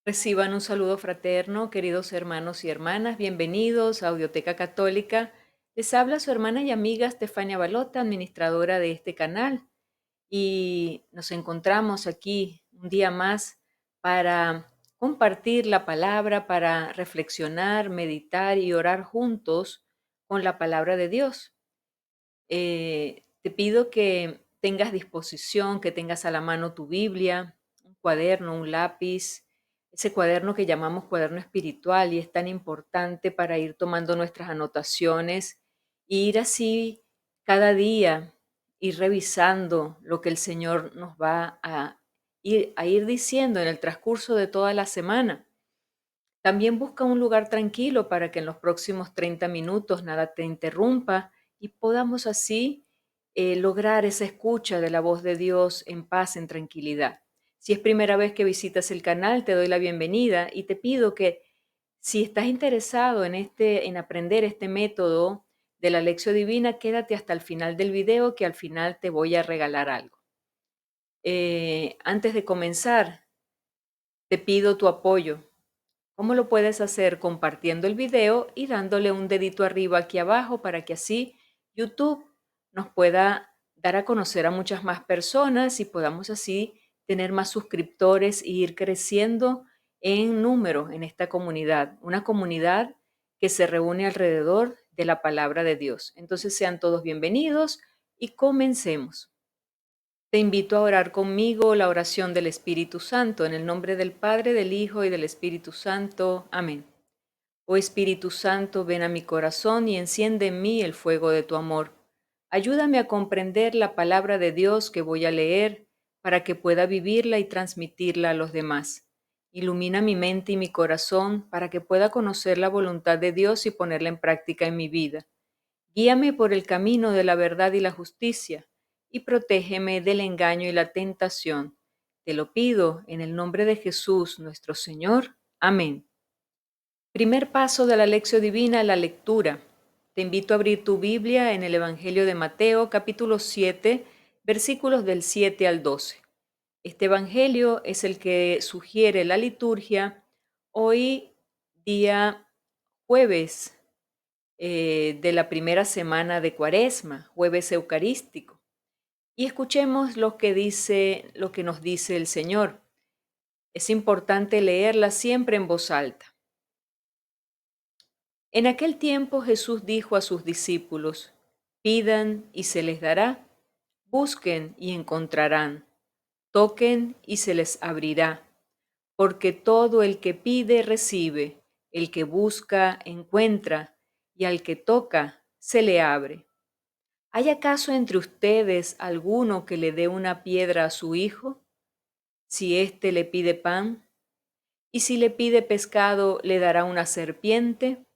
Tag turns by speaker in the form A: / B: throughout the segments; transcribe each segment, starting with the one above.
A: Reciban un saludo fraterno, queridos hermanos y hermanas. Bienvenidos a Audioteca Católica. Les habla su hermana y amiga Estefania Balota, administradora de este canal. Y nos encontramos aquí un día más para compartir la palabra, para reflexionar, meditar y orar juntos con la palabra de Dios. Te pido que tengas disposición, que tengas a la mano tu Biblia, un cuaderno, un lápiz, ese cuaderno que llamamos cuaderno espiritual y es tan importante para ir tomando nuestras anotaciones e ir así cada día, ir revisando lo que el Señor nos va a ir diciendo en el transcurso de toda la semana. También busca un lugar tranquilo para que en los próximos 30 minutos nada te interrumpa y podamos así lograr esa escucha de la voz de Dios en paz, en tranquilidad. Si es primera vez que visitas el canal, te doy la bienvenida y te pido que si estás interesado en aprender este método de la lección divina, quédate hasta el final del video que al final te voy a regalar algo. Antes de comenzar, te pido tu apoyo. ¿Cómo lo puedes hacer? Compartiendo el video y dándole un dedito arriba aquí abajo para que así YouTube nos pueda dar a conocer a muchas más personas y podamos así tener más suscriptores e ir creciendo en número en esta comunidad, una comunidad que se reúne alrededor de la palabra de Dios. Entonces sean todos bienvenidos y comencemos. Te invito a orar conmigo la oración del Espíritu Santo, en el nombre del Padre, del Hijo y del Espíritu Santo. Amén. Oh Espíritu Santo, ven a mi corazón y enciende en mí el fuego de tu amor. Ayúdame a comprender la palabra de Dios que voy a leer para que pueda vivirla y transmitirla a los demás. Ilumina mi mente y mi corazón para que pueda conocer la voluntad de Dios y ponerla en práctica en mi vida. Guíame por el camino de la verdad y la justicia, y protégeme del engaño y la tentación. Te lo pido en el nombre de Jesús nuestro Señor. Amén. Primer paso de la lección divina, la lectura. Te invito a abrir tu Biblia en el Evangelio de Mateo, capítulo 7, versículos del 7 al 12. Este Evangelio es el que sugiere la liturgia hoy, día jueves de la primera semana de Cuaresma, jueves eucarístico. Y escuchemos lo que nos dice el Señor. Es importante leerla siempre en voz alta. En aquel tiempo Jesús dijo a sus discípulos: pidan y se les dará, busquen y encontrarán, toquen y se les abrirá, porque todo el que pide recibe, el que busca encuentra, y al que toca se le abre. ¿Hay acaso entre ustedes alguno que le dé una piedra a su hijo, si éste le pide pan? ¿Y si le pide pescado, le dará una serpiente?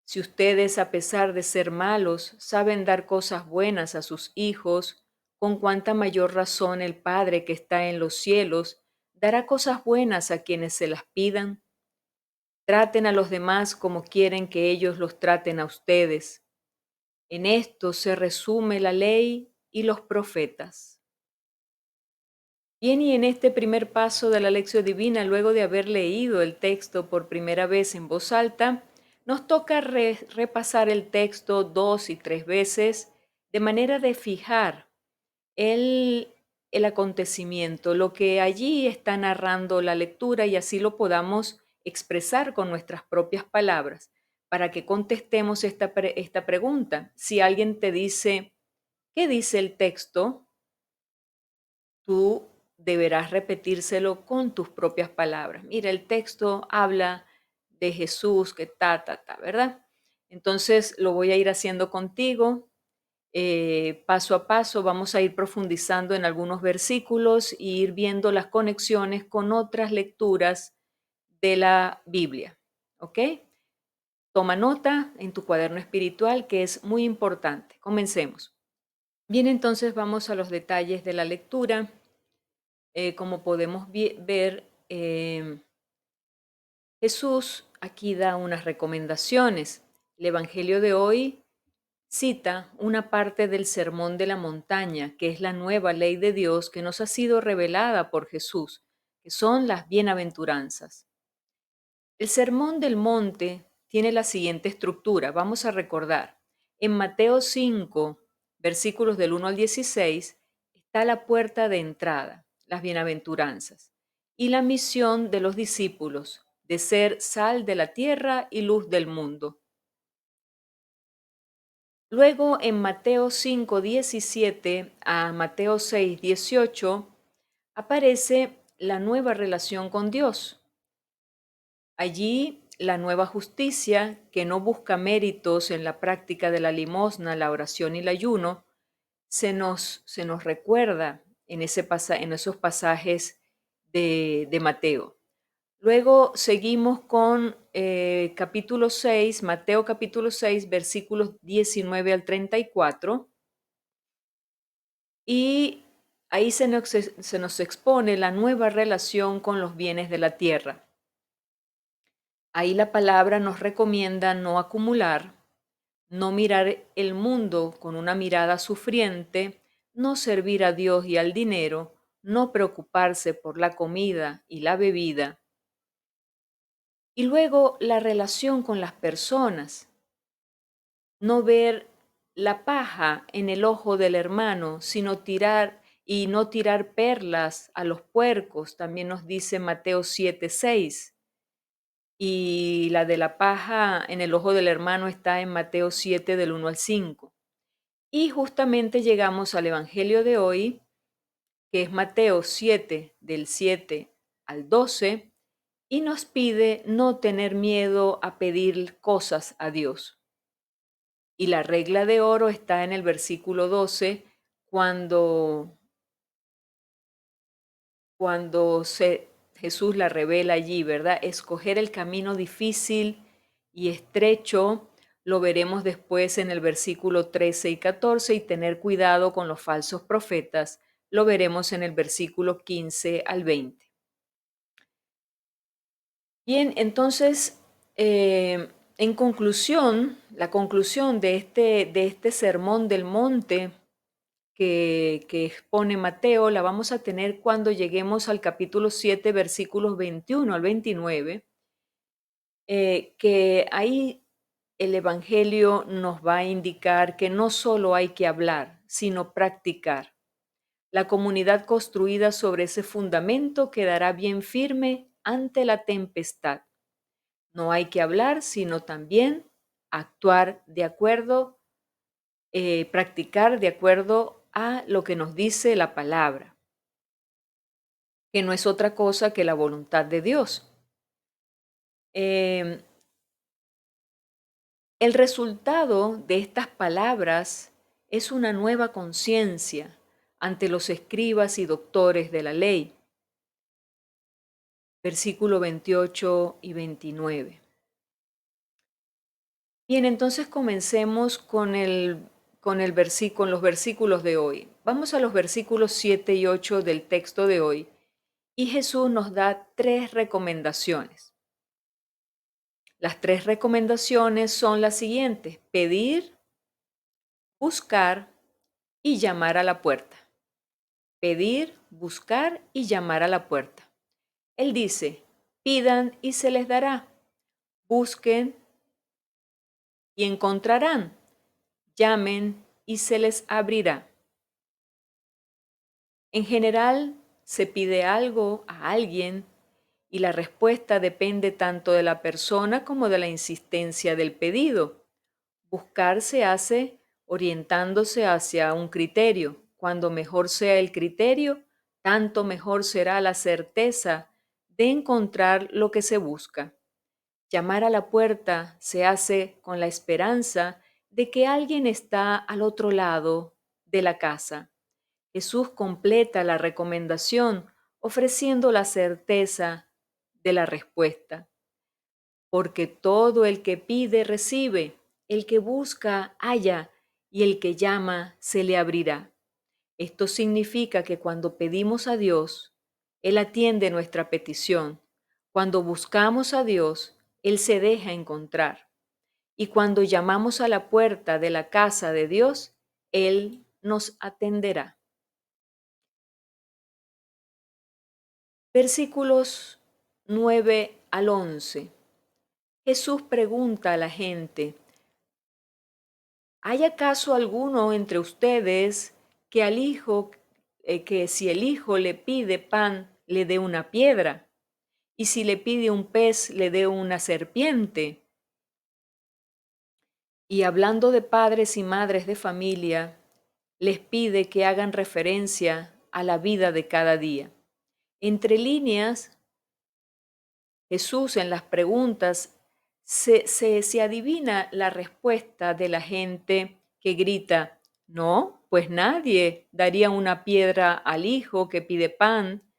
A: Si ustedes, a pesar de ser malos, saben dar cosas buenas a sus hijos, con cuánta mayor razón el Padre que está en los cielos dará cosas buenas a quienes se las pidan. Traten a los demás como quieren que ellos los traten a ustedes. En esto se resume la ley y los profetas. Bien, y en este primer paso de la lección divina, luego de haber leído el texto por primera vez en voz alta, nos toca repasar el texto 2 y 3 veces de manera de fijar el, el acontecimiento, lo que allí está narrando la lectura y así lo podamos expresar con nuestras propias palabras para que contestemos esta pregunta. Si alguien te dice, ¿qué dice el texto? Tú deberás repetírselo con tus propias palabras. Mira, el texto habla de Jesús, que ¿verdad? Entonces lo voy a ir haciendo contigo. Paso a paso vamos a ir profundizando en algunos versículos e ir viendo las conexiones con otras lecturas de la Biblia. ¿Ok? Toma nota en tu cuaderno espiritual, que es muy importante. Comencemos. Bien, entonces vamos a los detalles de la lectura. Como podemos ver, Jesús aquí da unas recomendaciones. El Evangelio de hoy cita una parte del Sermón de la Montaña, que es la nueva ley de Dios que nos ha sido revelada por Jesús, que son las bienaventuranzas. El Sermón del Monte tiene la siguiente estructura. Vamos a recordar. En Mateo 5, versículos del 1 al 16, está la puerta de entrada, las bienaventuranzas, y la misión de los discípulos de ser sal de la tierra y luz del mundo. Luego en Mateo 5, 17 a Mateo 6, 18 aparece la nueva relación con Dios. Allí la nueva justicia, que no busca méritos en la práctica de la limosna, la oración y el ayuno, se nos recuerda en en esos pasajes de Mateo. Luego seguimos con capítulo 6, Mateo capítulo 6, versículos 19 al 34, y ahí se nos expone la nueva relación con los bienes de la tierra. Ahí la palabra nos recomienda no acumular, no mirar el mundo con una mirada sufriente, no servir a Dios y al dinero, no preocuparse por la comida y la bebida. Y luego la relación con las personas, no ver la paja en el ojo del hermano, sino no tirar perlas a los puercos, también nos dice Mateo 7:6. Y la de la paja en el ojo del hermano está en Mateo 7 del 1 al 5. Y justamente llegamos al Evangelio de hoy, que es Mateo 7 del 7 al 12, y nos pide no tener miedo a pedir cosas a Dios. Y la regla de oro está en el versículo 12, cuando Jesús la revela allí, ¿verdad? Escoger el camino difícil y estrecho, lo veremos después en el versículo 13 y 14, y tener cuidado con los falsos profetas, lo veremos en el versículo 15 al 20. Bien, entonces, en conclusión, la conclusión de este sermón del monte que expone Mateo la vamos a tener cuando lleguemos al capítulo 7, versículos 21 al 29, que ahí el Evangelio nos va a indicar que no solo hay que hablar, sino practicar. La comunidad construida sobre ese fundamento quedará bien firme ante la tempestad. No hay que hablar, sino también actuar de acuerdo, practicar de acuerdo a lo que nos dice la palabra, que no es otra cosa que la voluntad de Dios. Em, el resultado de estas palabras es una nueva conciencia ante los escribas y doctores de la ley. Versículo 28 y 29. Bien, entonces comencemos con los versículos de hoy. Vamos a los versículos 7 y 8 del texto de hoy, y Jesús nos da 3 recomendaciones. Las 3 recomendaciones son las siguientes: pedir, buscar y llamar a la puerta. Pedir, buscar y llamar a la puerta. Él dice: pidan y se les dará, busquen y encontrarán, llamen y se les abrirá. En general, se pide algo a alguien y la respuesta depende tanto de la persona como de la insistencia del pedido. Buscar se hace orientándose hacia un criterio. Cuando mejor sea el criterio, tanto mejor será la certeza de encontrar lo que se busca. Llamar a la puerta se hace con la esperanza de que alguien está al otro lado de la casa. Jesús completa la recomendación ofreciendo la certeza de la respuesta. Porque todo el que pide recibe, el que busca halla, y el que llama se le abrirá. Esto significa que cuando pedimos a Dios, Él atiende nuestra petición. Cuando buscamos a Dios, Él se deja encontrar. Y cuando llamamos a la puerta de la casa de Dios, Él nos atenderá. Versículos 9 al 11. Jesús pregunta a la gente, ¿hay acaso alguno entre ustedes que al hijo, que si el hijo le pide pan, le dé una piedra? Y si le pide un pez, le dé una serpiente. Y hablando de padres y madres de familia, les pide que hagan referencia a la vida de cada día. Entre líneas, Jesús en las preguntas se adivina la respuesta de la gente que grita, no, pues nadie daría una piedra al hijo que pide pan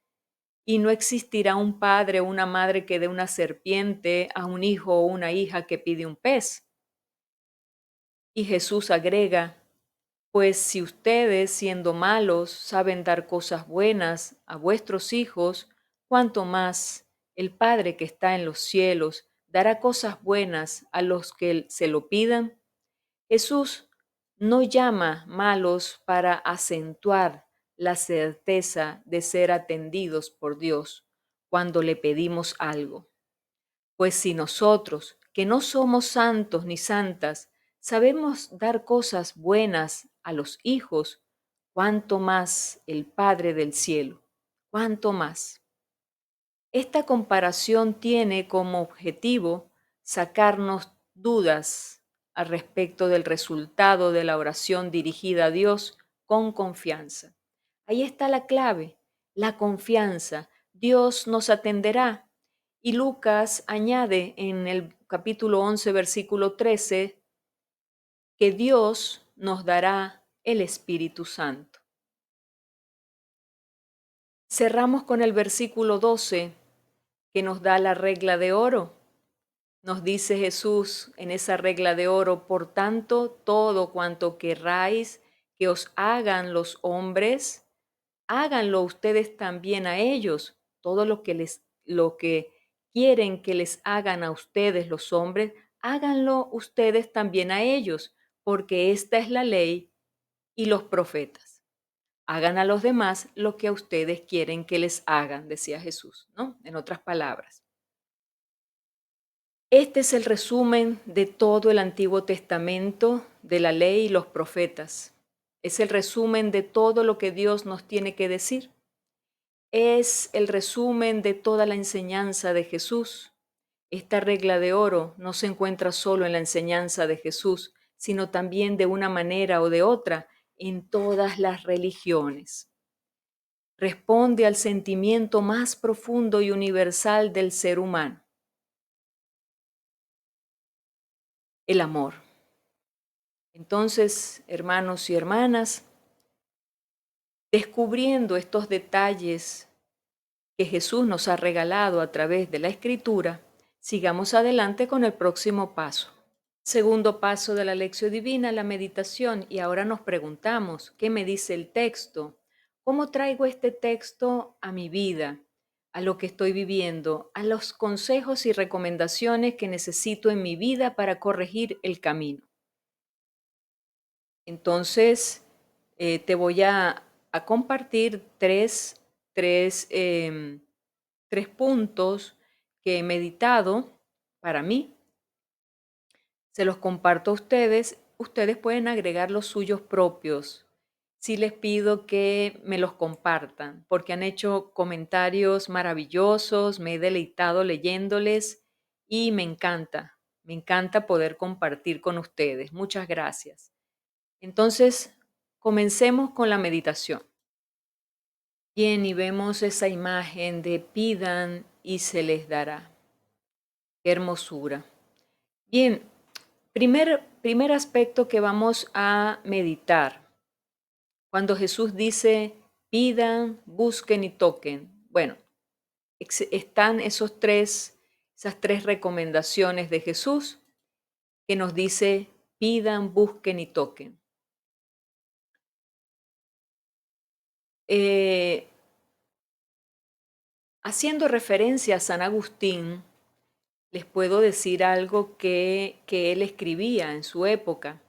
A: y no existirá un padre o una madre que dé una serpiente a un hijo o una hija que pide un pez. Y Jesús agrega, pues si ustedes, siendo malos, saben dar cosas buenas a vuestros hijos, cuánto más el Padre que está en los cielos dará cosas buenas a los que se lo pidan. Jesús no llama malos para acentuar la certeza de ser atendidos por Dios cuando le pedimos algo. Pues si nosotros, que no somos santos ni santas, sabemos dar cosas buenas a los hijos, cuánto más el Padre del cielo, cuánto más. Esta comparación tiene como objetivo sacarnos dudas al respecto del resultado de la oración dirigida a Dios con confianza. Ahí está la clave, la confianza. Dios nos atenderá. Y Lucas añade en el capítulo 11, versículo 13, que Dios nos dará el Espíritu Santo. Cerramos con el versículo 12, que nos da la regla de oro. Nos dice Jesús en esa regla de oro, por tanto, todo cuanto querráis que os hagan los hombres, háganlo ustedes también a ellos. Todo lo que quieren que les hagan a ustedes los hombres, háganlo ustedes también a ellos, porque esta es la ley y los profetas. Hagan a los demás lo que a ustedes quieren que les hagan, decía Jesús, ¿no? En otras palabras. Este es el resumen de todo el Antiguo Testamento, de la ley y los profetas. Es el resumen de todo lo que Dios nos tiene que decir. Es el resumen de toda la enseñanza de Jesús. Esta regla de oro no se encuentra solo en la enseñanza de Jesús, sino también de una manera o de otra en todas las religiones. Responde al sentimiento más profundo y universal del ser humano, el amor. Entonces, hermanos y hermanas, descubriendo estos detalles que Jesús nos ha regalado a través de la Escritura, sigamos adelante con el próximo paso. Segundo paso de la lección divina, la meditación. Y ahora nos preguntamos, ¿qué me dice el texto? ¿Cómo traigo este texto a mi vida, a lo que estoy viviendo, a los consejos y recomendaciones que necesito en mi vida para corregir el camino? Entonces, te voy a compartir tres puntos que he meditado para mí. Se los comparto a ustedes. Ustedes pueden agregar los suyos propios. Sí les pido que me los compartan porque han hecho comentarios maravillosos, me he deleitado leyéndoles y me encanta poder compartir con ustedes. Muchas gracias. Entonces, comencemos con la meditación. Bien, y vemos esa imagen de pidan y se les dará. Qué hermosura. Bien, primer aspecto que vamos a meditar. Cuando Jesús dice, pidan, busquen y toquen. Bueno, están esas tres recomendaciones de Jesús que nos dice, pidan, busquen y toquen. Haciendo referencia a San Agustín, les puedo decir algo que él escribía en su época.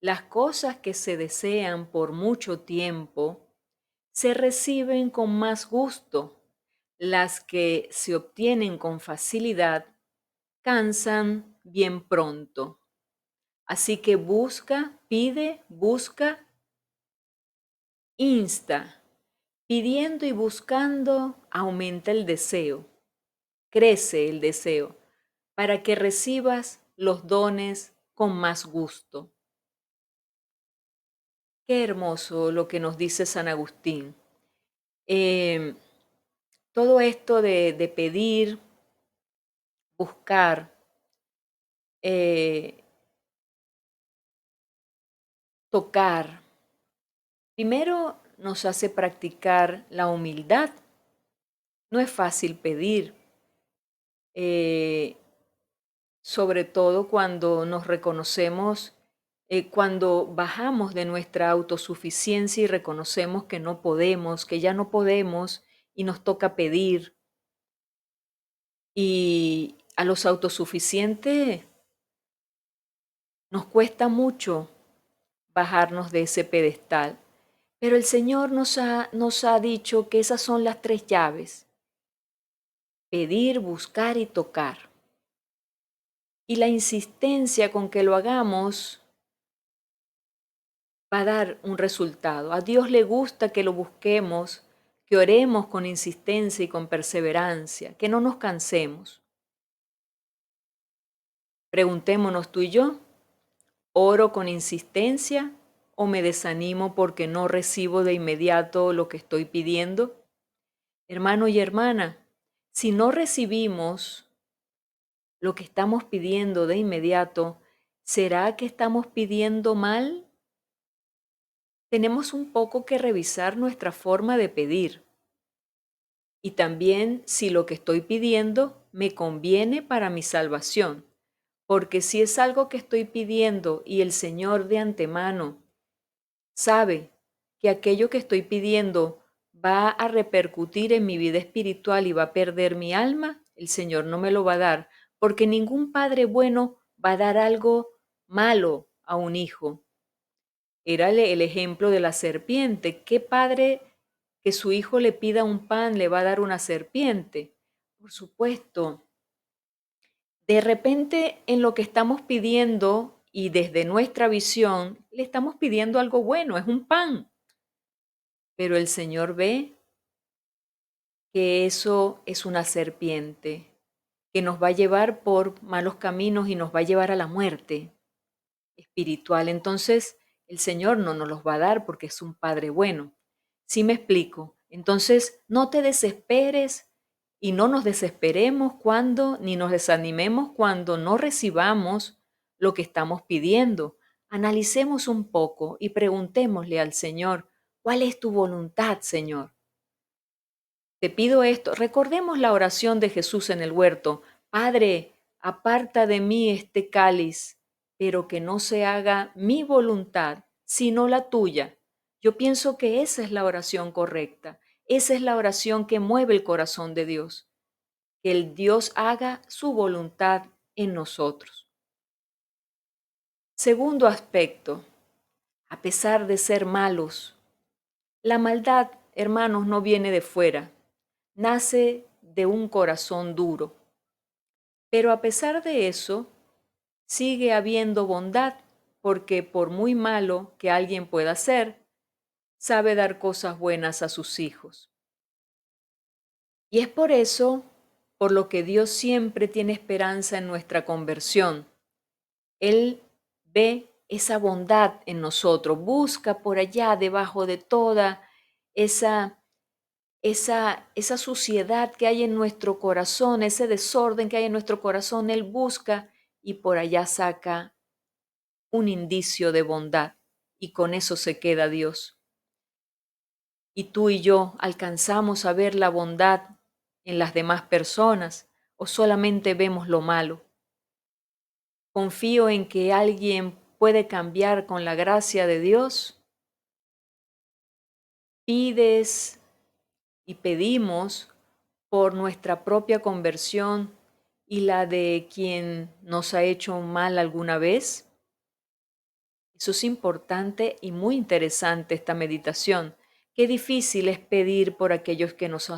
A: Las cosas que se desean por mucho tiempo se reciben con más gusto. Las que se obtienen con facilidad cansan bien pronto. Así que busca, pide, busca, insta. Pidiendo y buscando aumenta el deseo, crece el deseo, para que recibas los dones con más gusto. Qué hermoso lo que nos dice San Agustín. Eh, Todo esto de pedir, buscar, eh, tocar, primero nos hace practicar la humildad. No es fácil pedir, eh, sobre todo cuando nos reconocemos, cuando bajamos de nuestra autosuficiencia y reconocemos que no podemos, que ya no podemos y nos toca pedir. Y a los autosuficientes nos cuesta mucho bajarnos de ese pedestal. Pero el Señor nos ha dicho que esas son las tres llaves: pedir, buscar y tocar. Y la insistencia con que lo hagamos va a dar un resultado. A Dios le gusta que lo busquemos, que oremos con insistencia y con perseverancia, que no nos cansemos. Preguntémonos tú y yo, ¿oro con insistencia o me desanimo porque no recibo de inmediato lo que estoy pidiendo? Hermano y hermana, si no recibimos lo que estamos pidiendo de inmediato, ¿será que estamos pidiendo mal? Tenemos un poco que revisar nuestra forma de pedir y también si lo que estoy pidiendo me conviene para mi salvación, porque si es algo que estoy pidiendo y el Señor de antemano sabe que aquello que estoy pidiendo va a repercutir en mi vida espiritual y va a perder mi alma, el Señor no me lo va a dar, porque ningún padre bueno va a dar algo malo a un hijo. Era el ejemplo de la serpiente. ¿Qué padre que su hijo le pida un pan le va a dar una serpiente? Por supuesto. De repente en lo que estamos pidiendo y desde nuestra visión, le estamos pidiendo algo bueno, es un pan. Pero el Señor ve que eso es una serpiente que nos va a llevar por malos caminos y nos va a llevar a la muerte espiritual. Entonces, el Señor no nos los va a dar porque es un Padre bueno. ¿Sí me explico? Entonces, no te desesperes y no nos desesperemos cuando, ni nos desanimemos cuando no recibamos lo que estamos pidiendo. Analicemos un poco y preguntémosle al Señor, ¿cuál es tu voluntad, Señor? Te pido esto. Recordemos la oración de Jesús en el huerto. Padre, aparta de mí este cáliz, pero que no se haga mi voluntad, sino la tuya. Yo pienso que esa es la oración correcta. Esa es la oración que mueve el corazón de Dios. Que el Dios haga su voluntad en nosotros. Segundo aspecto, a pesar de ser malos, la maldad, hermanos, no viene de fuera, nace de un corazón duro. Pero a pesar de eso, sigue habiendo bondad, porque por muy malo que alguien pueda ser, sabe dar cosas buenas a sus hijos. Y es por eso, por lo que Dios siempre tiene esperanza en nuestra conversión. Él ve esa bondad en nosotros, busca por allá debajo de toda esa suciedad que hay en nuestro corazón, ese desorden que hay en nuestro corazón, Él busca y por allá saca un indicio de bondad y con eso se queda Dios. Y tú y yo alcanzamos a ver la bondad en las demás personas o solamente vemos lo malo. Confío en que alguien puede cambiar con la gracia de Dios. Pides y pedimos por nuestra propia conversión y la de quien nos ha hecho mal alguna vez. Eso es importante y muy interesante esta meditación. Qué difícil es pedir por aquellos que nos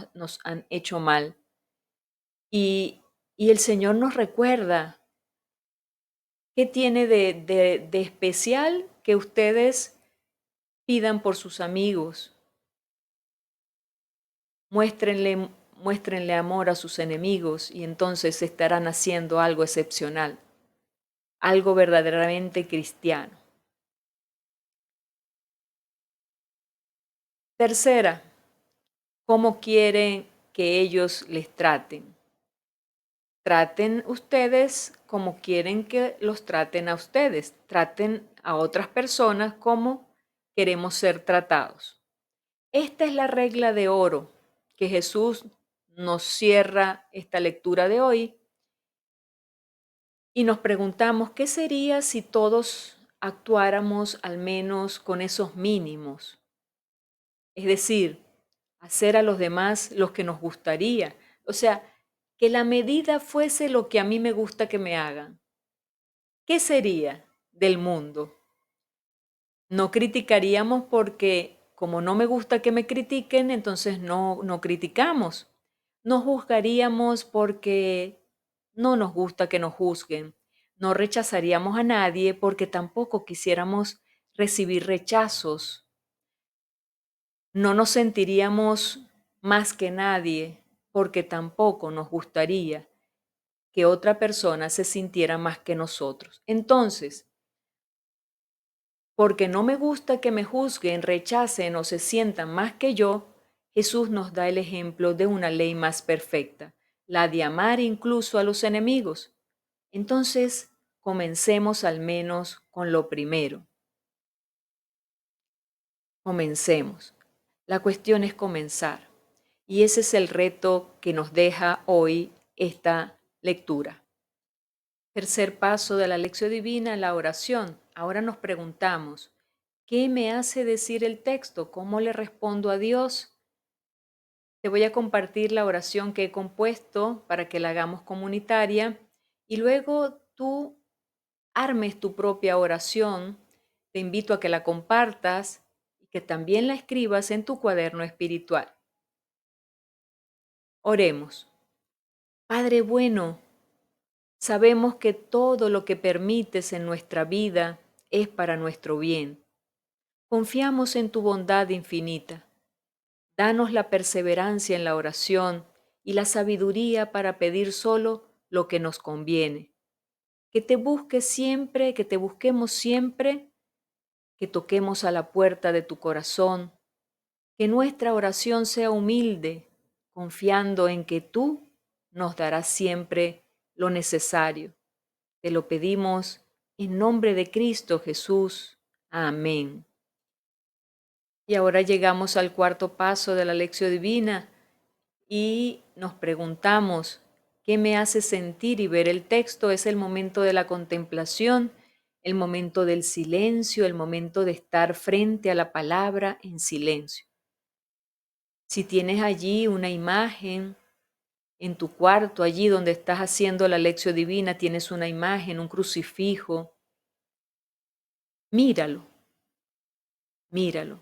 A: han hecho mal. Y, Y el Señor nos recuerda qué tiene de especial que ustedes pidan por sus amigos. Muéstrenle, muéstrenle amor a sus enemigos y entonces estarán haciendo algo excepcional, algo verdaderamente cristiano. Tercera, ¿cómo quieren que ellos les traten? Traten ustedes como quieren que los traten a ustedes. Traten a otras personas como queremos ser tratados. Esta es la regla de oro que Jesús nos cierra esta lectura de hoy y nos preguntamos qué sería si todos actuáramos al menos con esos mínimos. Es decir, hacer a los demás lo que nos gustaría. O sea, que la medida fuese lo que a mí me gusta que me hagan. ¿Qué sería del mundo? No criticaríamos porque como no me gusta que me critiquen, entonces no criticamos. No juzgaríamos porque no nos gusta que nos juzguen. No rechazaríamos a nadie porque tampoco quisiéramos recibir rechazos. No nos sentiríamos más que nadie porque tampoco nos gustaría que otra persona se sintiera más que nosotros. Entonces, porque no me gusta que me juzguen, rechacen o se sientan más que yo, Jesús nos da el ejemplo de una ley más perfecta, la de amar incluso a los enemigos. Entonces, comencemos al menos con lo primero. Comencemos. La cuestión es comenzar. Y ese es el reto que nos deja hoy esta lectura. Tercer paso de la lección divina, la oración. Ahora nos preguntamos, ¿qué me hace decir el texto? ¿Cómo le respondo a Dios? Te voy a compartir la oración que he compuesto para que la hagamos comunitaria y luego tú armes tu propia oración. Te invito a que la compartas y que también la escribas en tu cuaderno espiritual. Oremos. Padre bueno, sabemos que todo lo que permites en nuestra vida es para nuestro bien. Confiamos en tu bondad infinita. Danos la perseverancia en la oración y la sabiduría para pedir solo lo que nos conviene. Que te busques siempre, que te busquemos siempre, que toquemos a la puerta de tu corazón, que nuestra oración sea humilde, confiando en que tú nos darás siempre lo necesario. Te lo pedimos en nombre de Cristo Jesús. Amén. Y ahora llegamos al cuarto paso de la lección divina y nos preguntamos, ¿qué me hace sentir y ver el texto? Es el momento de la contemplación, el momento del silencio, el momento de estar frente a la palabra en silencio. Si tienes allí una imagen en tu cuarto, allí donde estás haciendo la lección divina, tienes una imagen, un crucifijo, míralo, míralo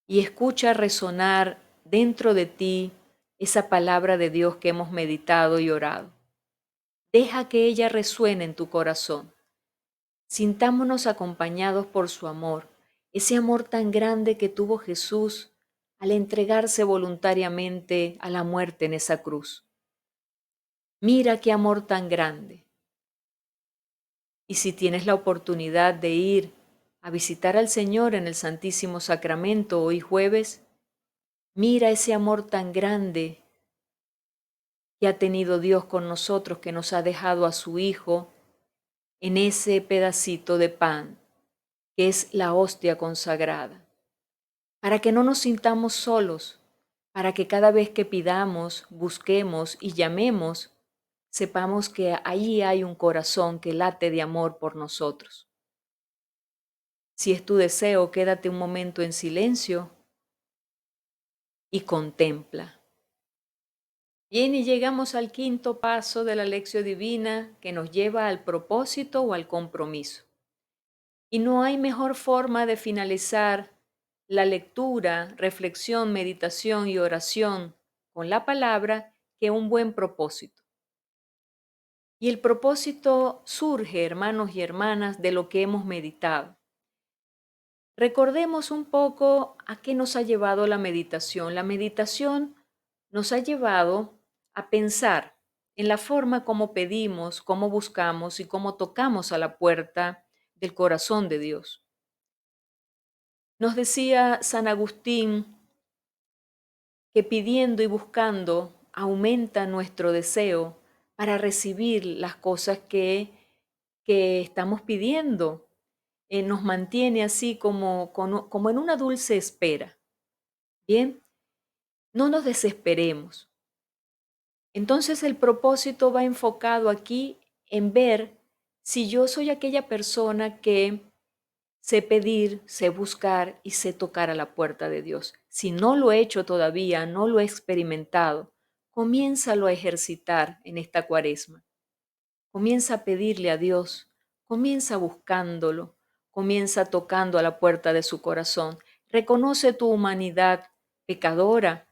A: y escucha resonar dentro de ti esa palabra de Dios que hemos meditado y orado. Deja que ella resuene en tu corazón. Sintámonos acompañados por su amor, ese amor tan grande que tuvo Jesús al entregarse voluntariamente a la muerte en esa cruz. Mira qué amor tan grande. Y si tienes la oportunidad de ir a visitar al Señor en el Santísimo Sacramento hoy jueves, mira ese amor tan grande que ha tenido Dios con nosotros, que nos ha dejado a su Hijo en ese pedacito de pan, que es la hostia consagrada, para que no nos sintamos solos, para que cada vez que pidamos, busquemos y llamemos, sepamos que ahí hay un corazón que late de amor por nosotros. Si es tu deseo, quédate un momento en silencio y contempla. Bien, y llegamos al quinto paso de la lección divina que nos lleva al propósito o al compromiso. Y no hay mejor forma de finalizar la lectura, reflexión, meditación y oración con la palabra que un buen propósito. Y el propósito surge, hermanos y hermanas, de lo que hemos meditado. Recordemos un poco a qué nos ha llevado la meditación. La meditación nos ha llevado a pensar en la forma como pedimos, cómo buscamos y cómo tocamos a la puerta del corazón de Dios. Nos decía San Agustín que pidiendo y buscando aumenta nuestro deseo para recibir las cosas que estamos pidiendo. Nos mantiene así como en una dulce espera. Bien, no nos desesperemos. Entonces el propósito va enfocado aquí en ver si yo soy aquella persona que sé pedir, sé buscar y sé tocar a la puerta de Dios. Si no lo he hecho todavía, no lo he experimentado, comiénzalo a ejercitar en esta cuaresma. Comienza a pedirle a Dios, comienza buscándolo, comienza tocando a la puerta de su corazón. Reconoce tu humanidad pecadora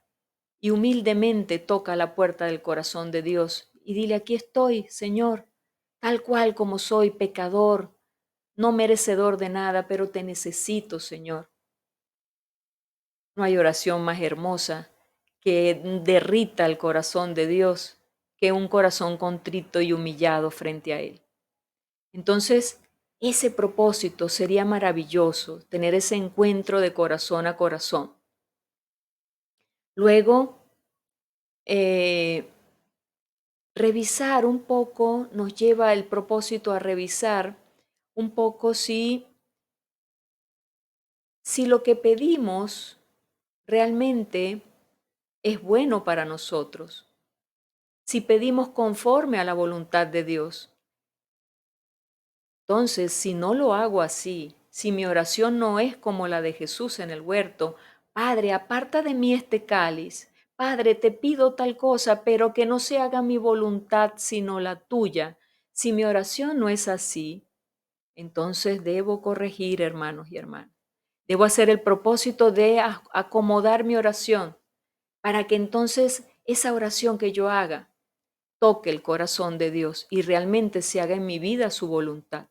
A: y humildemente toca a la puerta del corazón de Dios y dile, aquí estoy, Señor, tal cual como soy, pecador, no merecedor de nada, pero te necesito, Señor. No hay oración más hermosa que derrita el corazón de Dios que un corazón contrito y humillado frente a Él. Entonces, ese propósito sería maravilloso, tener ese encuentro de corazón a corazón. Luego, eh, revisar un poco, nos lleva el propósito a revisar un poco si lo que pedimos realmente es bueno para nosotros, si pedimos conforme a la voluntad de Dios. Entonces, si no lo hago así, si mi oración no es como la de Jesús en el huerto, Padre, aparta de mí este cáliz. Padre, te pido tal cosa, pero que no se haga mi voluntad sino la tuya. Si mi oración no es así, entonces debo corregir, hermanos y hermanas. Debo hacer el propósito de acomodar mi oración para que entonces esa oración que yo haga toque el corazón de Dios y realmente se haga en mi vida su voluntad.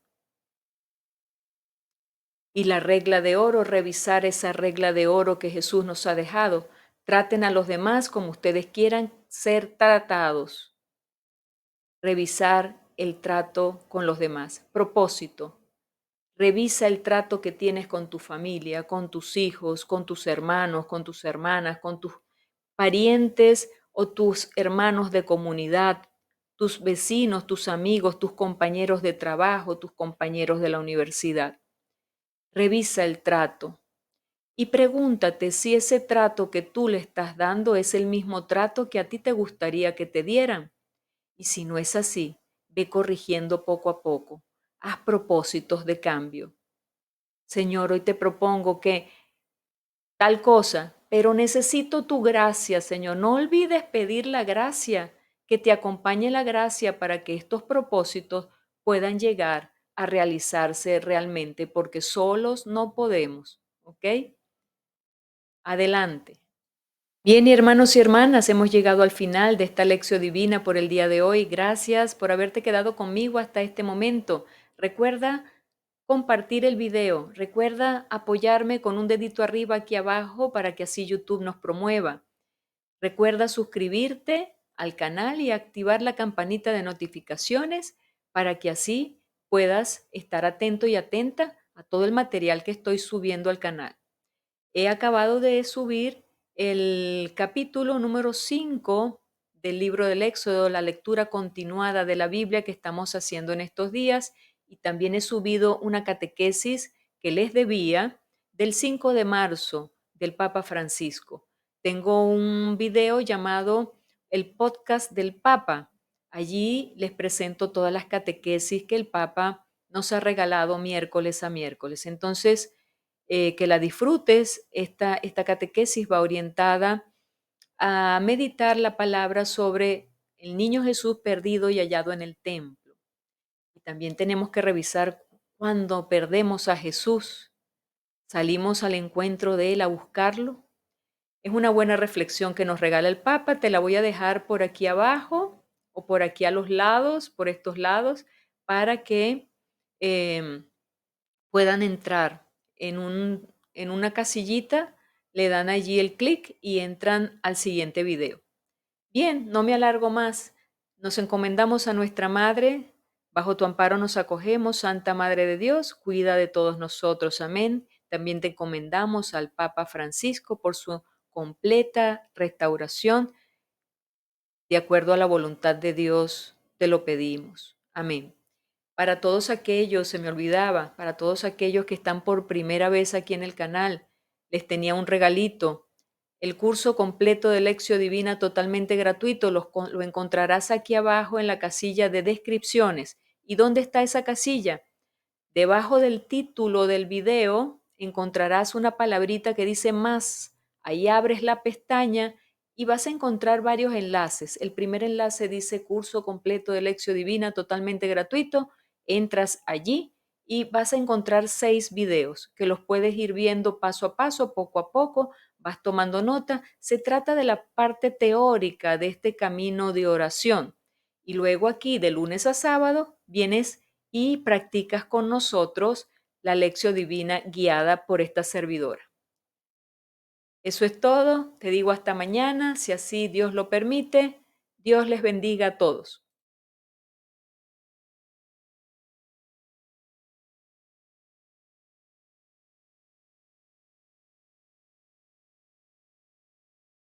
A: Y la regla de oro, revisar esa regla de oro que Jesús nos ha dejado. Traten a los demás como ustedes quieran ser tratados. Revisar el trato con los demás. Propósito. Revisa el trato que tienes con tu familia, con tus hijos, con tus hermanos, con tus hermanas, con tus parientes o tus hermanos de comunidad, tus vecinos, tus amigos, tus compañeros de trabajo, tus compañeros de la universidad. Revisa el trato y pregúntate si ese trato que tú le estás dando es el mismo trato que a ti te gustaría que te dieran. Y si no es así, ve corrigiendo poco a poco. Haz propósitos de cambio. Señor, hoy te propongo que tal cosa, pero necesito tu gracia, Señor. No olvides pedir la gracia, que te acompañe la gracia para que estos propósitos puedan llegar a realizarse realmente, porque solos no podemos, ¿ok? Adelante. Bien, y hermanos y hermanas, hemos llegado al final de esta lección divina por el día de hoy. Gracias por haberte quedado conmigo hasta este momento. Recuerda compartir el video. Recuerda apoyarme con un dedito arriba aquí abajo para que así YouTube nos promueva. Recuerda suscribirte al canal y activar la campanita de notificaciones para que así puedas estar atento y atenta a todo el material que estoy subiendo al canal. He acabado de subir el capítulo número 5 del libro del Éxodo, la lectura continuada de la Biblia que estamos haciendo en estos días, y también he subido una catequesis que les debía del 5 de marzo del Papa Francisco. Tengo un video llamado El podcast del Papa. Allí les presento todas las catequesis que el Papa nos ha regalado miércoles a miércoles. Entonces, que la disfrutes. Esta catequesis va orientada a meditar la palabra sobre el niño Jesús perdido y hallado en el templo. Y también tenemos que revisar cuando perdemos a Jesús, salimos al encuentro de Él a buscarlo. Es una buena reflexión que nos regala el Papa, te la voy a dejar por aquí abajo o por aquí a los lados, por estos lados, para que em, puedan entrar en una casillita, le dan allí el clic y entran al siguiente video. Bien, no me alargo más. Nos encomendamos a nuestra Madre. Bajo tu amparo nos acogemos, Santa Madre de Dios, cuida de todos nosotros. Amén. También te encomendamos al Papa Francisco por su completa restauración. De acuerdo a la voluntad de Dios, te lo pedimos. Amén. Para todos aquellos, se me olvidaba, para todos aquellos que están por primera vez aquí en el canal, les tenía un regalito. El curso completo de Lección Divina totalmente gratuito lo encontrarás aquí abajo en la casilla de descripciones. ¿Y dónde está esa casilla? Debajo del título del video encontrarás una palabrita que dice más. Ahí abres la pestaña y vas a encontrar varios enlaces. El primer enlace dice curso completo de Lección Divina totalmente gratuito. Entras allí y vas a encontrar 6 videos que los puedes ir viendo paso a paso, poco a poco, vas tomando nota. Se trata de la parte teórica de este camino de oración. Y luego aquí, de lunes a sábado, vienes y practicas con nosotros la lección divina guiada por esta servidora. Eso es todo. Te digo hasta mañana, si así Dios lo permite. Dios les bendiga a todos.